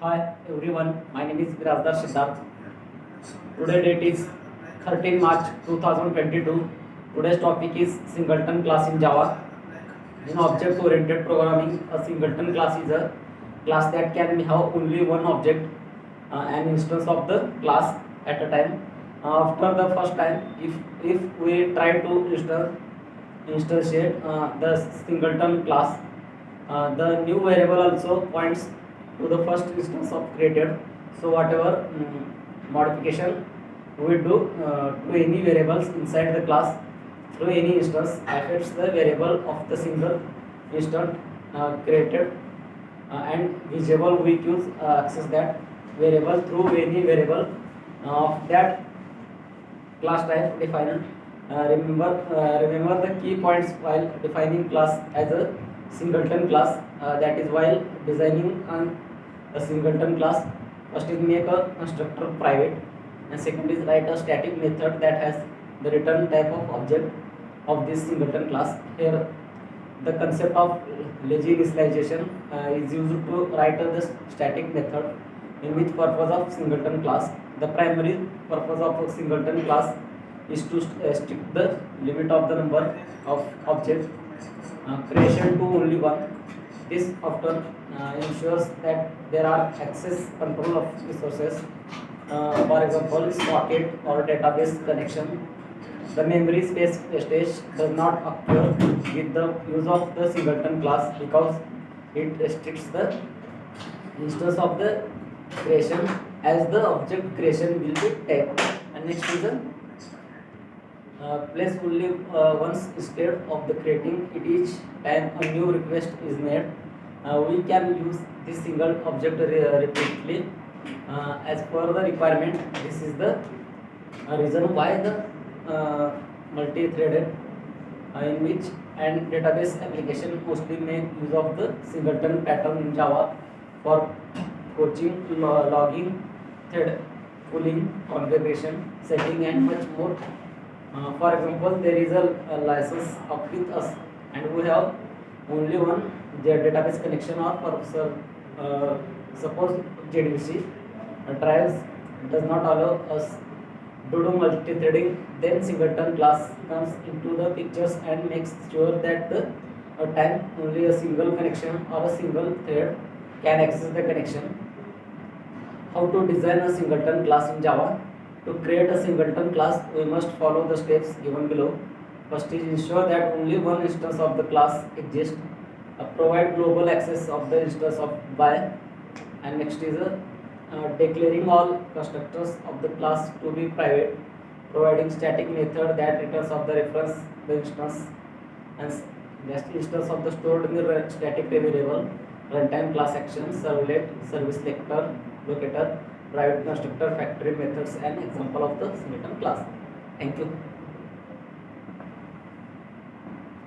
Hi everyone, my name is Virazdar Siddharth. Today date is 13 March 2022. Today's topic is singleton class in Java. In object-oriented programming, a singleton class is a class that can have only one object, an instance of the class at a time. After the first time, if we try to instantiate the singleton class, the new variable also points to the first instance of created. So whatever modification we do to any variables inside the class through any instance affects the variable of the single instant created, and visible we use access that variable through any variable of that class type defined. Remember the key points while defining class as a singleton class, that is while designing a singleton class. First is make a constructor private, and second is write a static method that has the return type of object of this singleton class. Here the concept of lazy initialization is used to write the static method in which purpose of singleton class. The primary purpose of a singleton class is to stick the limit of the number of objects creation to only one. This often ensures that there are access control of resources, for example socket or database connection. The memory space stage does not occur with the use of the singleton class because it restricts the instance of the creation as the object creation will be typed. And next is the place only once instead of the creating it each time a new request is made. We can use this single object repeatedly as per the requirement. This is the reason why the multi-threaded in which and database application mostly make use of the singleton pattern in Java for coaching, logging, thread pooling, configuration, setting, and much more. For example, there is a license up with us, and we have only one database connection, or suppose JDBC drives does not allow us to do multi-threading. Then singleton class comes into the pictures and makes sure that the time only a single connection or a single thread can access the connection. How to design a singleton class in Java? To create a singleton class, we must follow the steps given below. First is ensure that only one instance of the class exists. Provide global access of the instance of by. And next is declaring all constructors of the class to be private. Providing static method that returns of the reference the instance, and next instance of the stored in the static variable. Runtime class action, servlet, service selector, locator, private constructor, factory methods, and example of the singleton class. Thank you.